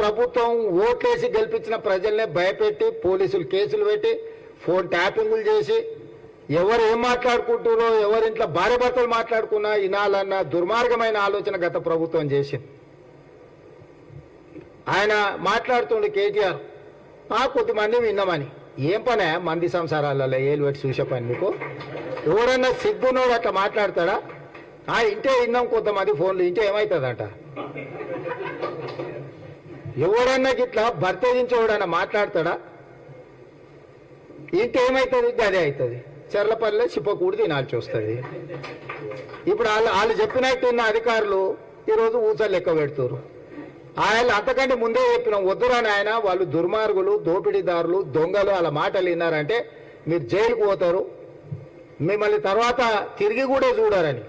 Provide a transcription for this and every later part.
ప్రభుత్వం ఓట్లేసి గెలిపించిన ప్రజల్నే భయపెట్టి పోలీసులు కేసులు పెట్టి ఫోన్ ట్యాపింగులు చేసి ఎవరు ఏం మాట్లాడుకుంటారో ఎవరింట్లో భార్య భర్తలు మాట్లాడుకున్నా వినాలన్న దుర్మార్గమైన ఆలోచన గత ప్రభుత్వం చేసింది. ఆయన మాట్లాడుతుండే కేటీఆర్ కొద్దిమంది విన్నామని. ఏం పనే మంది సంసారాలలో ఏలు పెట్టి చూసే పని మీకు? ఎవడన్నా సిగ్గునోడు అట్లా మాట్లాడతాడా? ఇంటే విన్నాం కొంతమంది ఫోన్లు, ఇంటే ఏమవుతుందట? ఎవడన్నా గిట్లా భర్తేజించి ఎవడన్నా మాట్లాడతాడా? ఇంటే ఏమవుతుంది? గదే అవుతుంది. చెర్లపల్లిలో చిప్పకూడి తినాల్సి వస్తుంది. ఇప్పుడు వాళ్ళు చెప్పినట్టు ఉన్న అధికారులు ఈరోజు ఊసలు లెక్క పెడుతున్నారు. ఆయన అంతకంటే ముందే చెప్పినాం, వద్దురాని ఆయన వాళ్ళు దుర్మార్గులు, దోపిడీదారులు, దొంగలు, వాళ్ళ మాటలు విన్నారంటే మీరు జైలుకు పోతారు, మిమ్మల్ని తర్వాత తిరిగి కూడా చూడారని.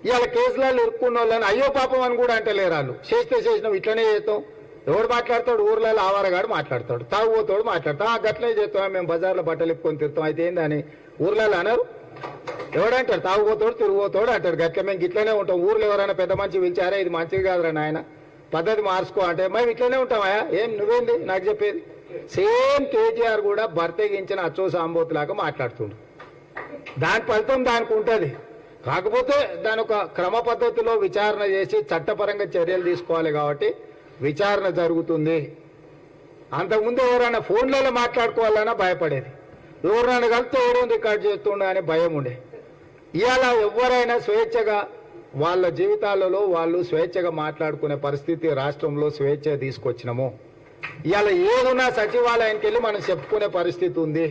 ఇవాళ కేసులలో ఇరుక్కున్న వాళ్ళని అయ్యో పాపం అని కూడా అంటలేరు వాళ్ళు. చేసినాం ఇట్లనే చేస్తాం. ఎవడు మాట్లాడతాడు? ఊర్లలో ఆవారగాడు మాట్లాడతాడు, తాగుపోతాడు మాట్లాడతాం. గట్లనే చేస్తాం, మేము బజార్లో బట్టలు ఇప్పుకొని తిరుగుతాం. అయితే ఏందని ఊర్లలో అనరు? ఎవడంటాడు? తాగుపోతాడు తిరిగిపోతాడు అంటాడు. గట్ల మేము గిట్లనే ఉంటాం. ఊర్లో ఎవరైనా పెద్ద మనిషి పిలిచారా ఇది మంచిది కాదురా నాయన పద్ధతి మార్చుకో అంటే మేము ఇట్లనే ఉంటామా? ఏం నువ్వేంది నాకు చెప్పేది? సేమ్ కేటీఆర్ కూడా భర్తగించిన అచ్చో సాంబోతులాగా మాట్లాడుతుండు. దాని ఫలితం దానికి ఉంటుంది. కాకపోతే దాని ఒక క్రమ పద్ధతిలో విచారణ చేసి చట్టపరంగా చర్యలు తీసుకోవాలి కాబట్టి విచారణ జరుగుతుంది. అంతకుముందు ఎవరైనా ఫోన్లలో మాట్లాడుకోవాలన్నా భయపడేది. ఎవరైనా కలిస్తే ఎవరైనా రికార్డ్ చేస్తుండే అనే భయం ఉండే. ఇవాళ ఎవరైనా స్వేచ్ఛగా వాళ్ళ జీవితాలలో వాళ్ళు స్వేచ్ఛగా మాట్లాడుకునే పరిస్థితి రాష్ట్రంలో స్వేచ్ఛ తీసుకొచ్చినాము. ఇవాళ ఏదున్నా సచివాలయానికి వెళ్ళి మనం చెప్పుకునే పరిస్థితి ఉంది.